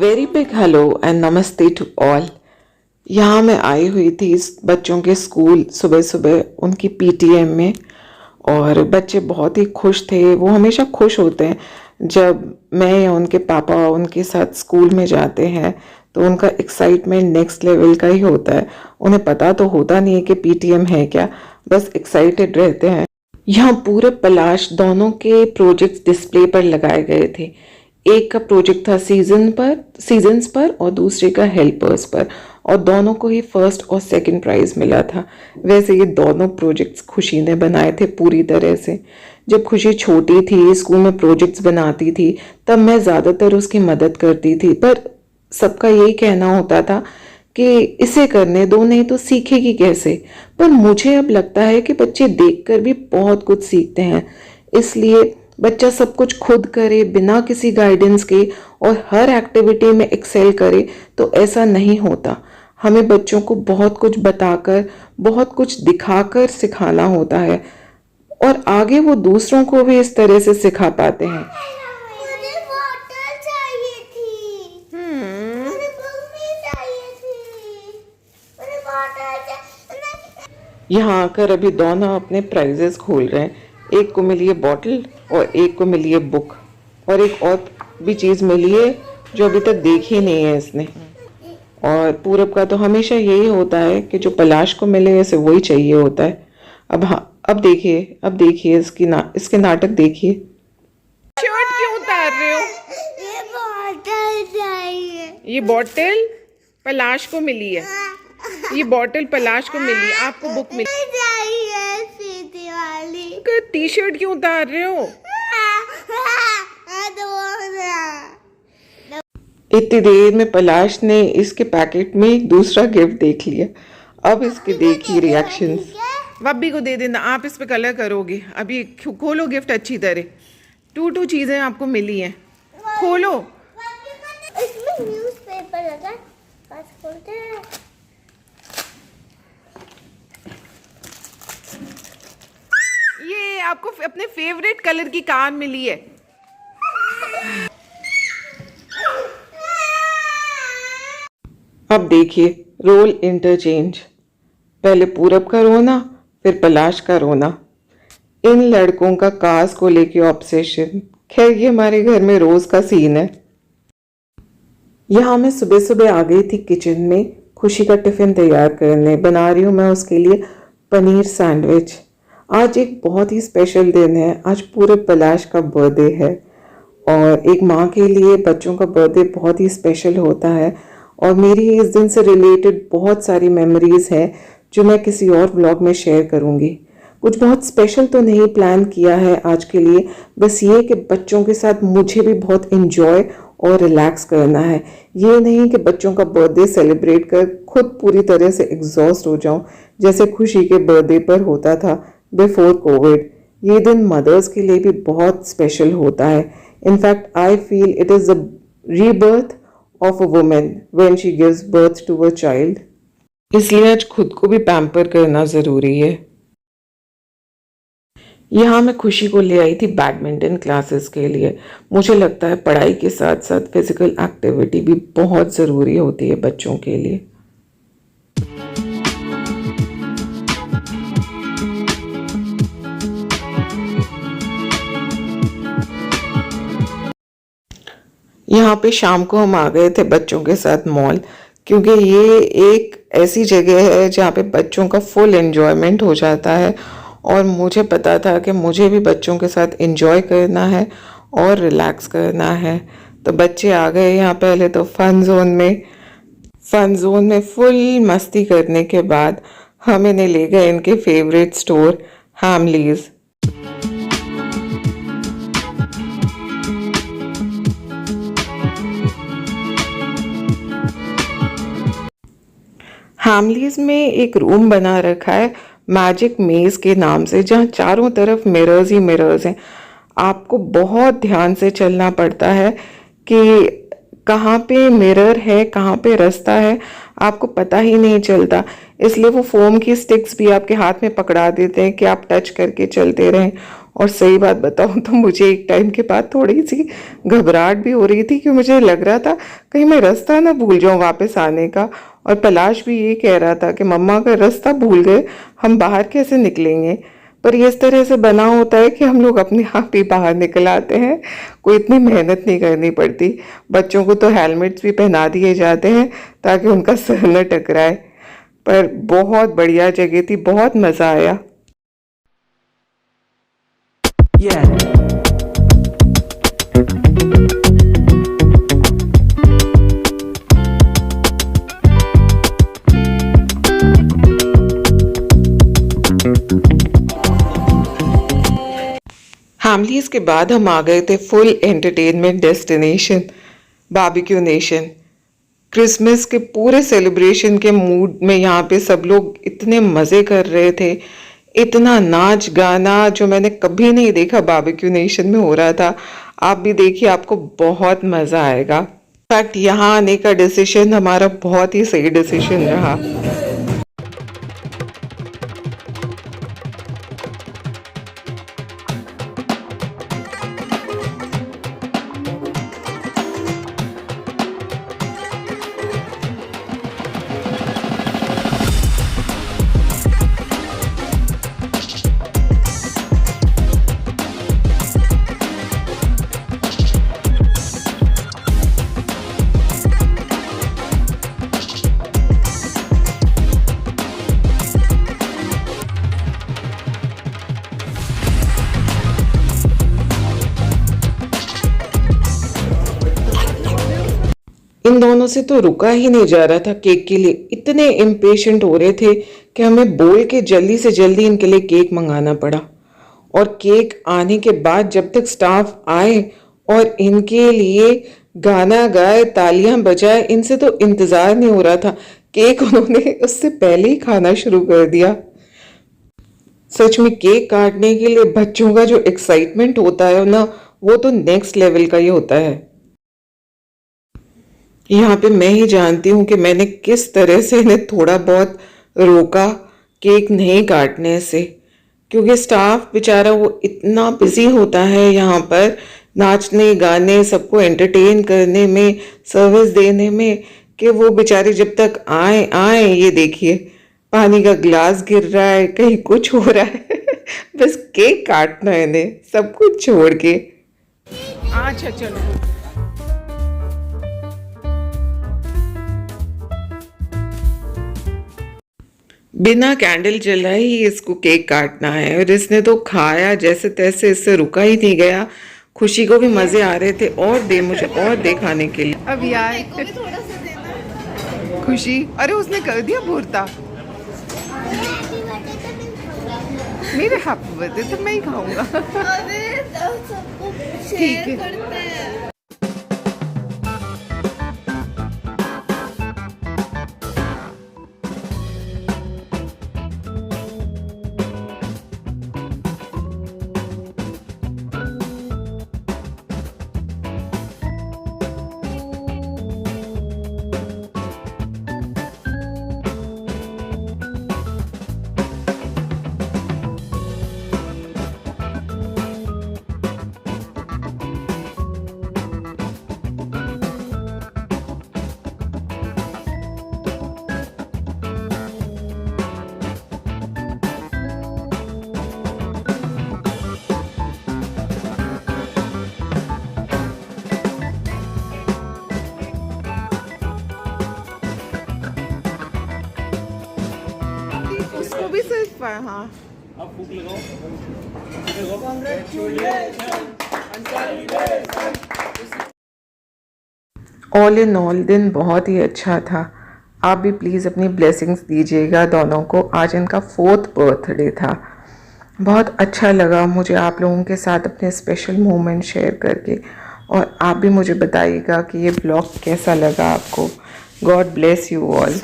Very big hello and नमस्ते to all. यहाँ मैं आई हुई थी इस बच्चों के स्कूल सुबह सुबह उनकी पीटीएम में, और बच्चे बहुत ही खुश थे। वो हमेशा खुश होते हैं जब मैं या उनके पापा उनके साथ स्कूल में जाते हैं, तो उनका एक्साइटमेंट नेक्स्ट लेवल का ही होता है। उन्हें पता तो होता नहीं है कि पीटीएम है क्या, बस एक्साइटेड रहते हैं। यहाँ पूरे पलाश दोनों के प्रोजेक्ट्स डिस्प्ले पर लगाए गए थे। एक का प्रोजेक्ट था सीजन्स पर और दूसरे का हेल्पर्स पर, और दोनों को ही फर्स्ट और सेकंड प्राइज मिला था। वैसे ये दोनों प्रोजेक्ट्स खुशी ने बनाए थे पूरी तरह से। जब खुशी छोटी थी, स्कूल में प्रोजेक्ट्स बनाती थी, तब मैं ज़्यादातर उसकी मदद करती थी, पर सबका यही कहना होता था कि इसे करने दो, नहीं तो सीखेगी कैसे। पर मुझे अब लगता है कि बच्चे देखकर भी बहुत कुछ सीखते हैं, इसलिए बच्चा सब कुछ खुद करे बिना किसी गाइडेंस के और हर एक्टिविटी में एक्सेल करे तो ऐसा नहीं होता। हमें बच्चों को बहुत कुछ बताकर, बहुत कुछ दिखाकर सिखाना होता है, और आगे वो दूसरों को भी इस तरह से सिखा पाते हैं। मुझे बॉटल चाहिए थी। मुझे बुक भी चाहिए थी। मुझे बॉटल चाहिए। यहाँ आकर अभी दोनों अपने प्राइजेस खोल रहे हैं। एक को मिली है बॉटल और एक को मिली है बुक, और एक और भी चीज़ मिली है जो अभी तक देखी नहीं है इसने। और पूरब का तो हमेशा यही होता है कि जो पलाश को मिले इसे वही चाहिए होता है। अब देखिए इसके नाटक देखिए। शर्ट क्यों उतार रहे हो? ये बॉटल चाहिए। ये बॉटल पलाश को मिली है। ये बॉटल पलाश को मिली है, आपको बुक मिली चाहिए सीधी वाली। टी शर्ट क्यों उतार रहे हो? इतनी देर में पलाश ने इसके पैकेट में एक दूसरा गिफ्ट देख लिया। अब इसके देखिए रिएक्शंस। बब्बी को दे देना, आप इस पे कलर करोगे। अभी खोलो गिफ्ट अच्छी तरह। टू चीजें आपको मिली हैं, खोलो। इसमें न्यूज़पेपर लगा, बस खोलते हैं। ये आपको अपने फेवरेट कलर की कार मिली है। अब देखिए रोल इंटरचेंज। पहले पूरब का रोना, फिर पलाश का रोना। इन लड़कों का कार्स को लेके ऑब्सेशन। खैर ये हमारे घर में रोज का सीन है। यहाँ मैं सुबह सुबह आ गई थी किचन में खुशी का टिफिन तैयार करने। बना रही हूँ मैं उसके लिए पनीर सैंडविच। आज एक बहुत ही स्पेशल दिन है। आज पूरे पलाश का बर्थडे है, और एक माँ के लिए बच्चों का बर्थडे बहुत ही स्पेशल होता है। और मेरी इस दिन से रिलेटेड बहुत सारी मेमोरीज हैं जो मैं किसी और व्लॉग में शेयर करूँगी। कुछ बहुत स्पेशल तो नहीं प्लान किया है आज के लिए, बस ये कि बच्चों के साथ मुझे भी बहुत इन्जॉय और रिलैक्स करना है। ये नहीं कि बच्चों का बर्थडे सेलिब्रेट कर खुद पूरी तरह से एग्जॉस्ट हो जाऊं, जैसे खुशी के बर्थडे पर होता था बिफोर कोविड। ये दिन मदर्स के लिए भी बहुत स्पेशल होता है। In fact I feel it is the rebirth of a women when she gives birth to a child. इसलिए आज खुद को भी पैम्पर करना ज़रूरी है। यहाँ मैं खुशी को ले आई थी बैडमिंटन क्लासेस के लिए। मुझे लगता है पढ़ाई के साथ साथ फिजिकल एक्टिविटी भी बहुत ज़रूरी होती है बच्चों के लिए। यहाँ पे शाम को हम आ गए थे बच्चों के साथ मॉल, क्योंकि ये एक ऐसी जगह है जहाँ पे बच्चों का फुल एंजॉयमेंट हो जाता है। और मुझे पता था कि मुझे भी बच्चों के साथ एंजॉय करना है और रिलैक्स करना है। तो बच्चे आ गए यहाँ। पहले तो फन जोन में फुल मस्ती करने के बाद हम इन्हें ले गए इनके फेवरेट स्टोर हैमलीज। हैमलीज में एक रूम बना रखा है मैजिक मेज के नाम से, जहाँ चारों तरफ मिरर्स ही मिरर्स हैं। आपको बहुत ध्यान से चलना पड़ता है कि कहाँ पे मिरर है, कहाँ पे रास्ता है, आपको पता ही नहीं चलता। इसलिए वो फोम की स्टिक्स भी आपके हाथ में पकड़ा देते हैं कि आप टच करके चलते रहें। और सही बात बताऊँ तो मुझे एक टाइम के बाद थोड़ी सी घबराहट भी हो रही थी कि मुझे लग रहा था कहीं मैं रास्ता ना भूल जाऊँ वापस आने का। और पलाश भी ये कह रहा था कि मम्मा अगर रास्ता भूल गए हम बाहर कैसे निकलेंगे। पर ये इस तरह से बना होता है कि हम लोग अपने आप ही बाहर निकल आते हैं, कोई इतनी मेहनत नहीं करनी पड़ती। बच्चों को तो हेलमेट्स भी पहना दिए जाते हैं ताकि उनका सर न टकराए। पर बहुत बढ़िया जगह थी, बहुत मज़ा आया। फैमिलीज के बाद हम आ गए थे full entertainment destination Barbeque Nation. Christmas के पूरे सेलिब्रेशन के मूड में यहाँ पे सब लोग इतने मज़े कर रहे थे, इतना नाच गाना जो मैंने कभी नहीं देखा बारबेक्यू नेशन में हो रहा था। आप भी देखिए, आपको बहुत मज़ा आएगा। इनफैक्ट यहाँ आने का डिसीजन हमारा बहुत ही सही डिसीजन रहा। इन दोनों से तो रुका ही नहीं जा रहा था केक के लिए। इतने इम्पेशेंट हो रहे थे कि हमें बोल के जल्दी से जल्दी इनके लिए केक मंगाना पड़ा। और केक आने के बाद जब तक स्टाफ आए और इनके लिए गाना गाए, तालियां बजाए, इनसे तो इंतज़ार नहीं हो रहा था। केक उन्होंने उससे पहले ही खाना शुरू कर दिया। सच में केक काटने के लिए बच्चों का जो एक्साइटमेंट होता है ना, वो तो नेक्स्ट लेवल का ही होता है। यहाँ पे मैं ही जानती हूँ कि मैंने किस तरह से इन्हें थोड़ा बहुत रोका केक नहीं काटने से, क्योंकि स्टाफ बेचारा वो इतना बिजी होता है यहाँ पर नाचने गाने, सबको एंटरटेन करने में, सर्विस देने में, कि वो बेचारे जब तक आए ये देखिए पानी का ग्लास गिर रहा है, कहीं कुछ हो रहा है बस केक काटना है इन्हें सब कुछ छोड़ के। अच्छा चलो, बिना कैंडल जलाए ही इसको केक काटना है। और इसने तो खाया जैसे तैसे, इससे रुका ही नहीं गया। खुशी को भी मजे आ रहे थे, और दे मुझे और दे खाने के लिए। अब यार खुशी, अरे उसने कर दिया भूरता। मेरे हैप्पी बर्थडे तो मैं ही खाऊंगा। ठीक है। उसको भी सिर्फ हाँ अब फूक लगाओ। ऑल इन ऑल दिन बहुत ही अच्छा था। आप भी प्लीज़ अपनी ब्लेसिंग्स दीजिएगा दोनों को। आज इनका 4th बर्थडे था। बहुत अच्छा लगा मुझे आप लोगों के साथ अपने स्पेशल मोमेंट शेयर करके। और आप भी मुझे बताइएगा कि ये ब्लॉग कैसा लगा आपको। God bless you all.